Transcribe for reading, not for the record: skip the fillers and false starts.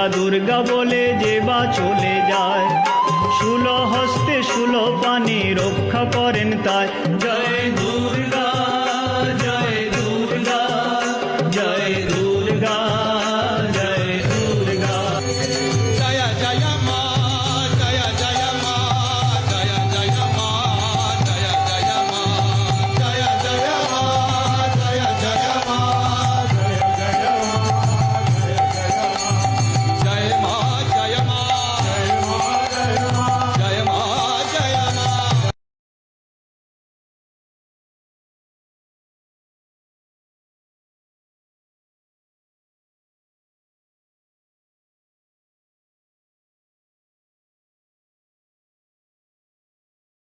দুর্গা বলে যে বা চলে যায়। শূল হস্তে শূল পানি রক্ষা করেন তাই। জয়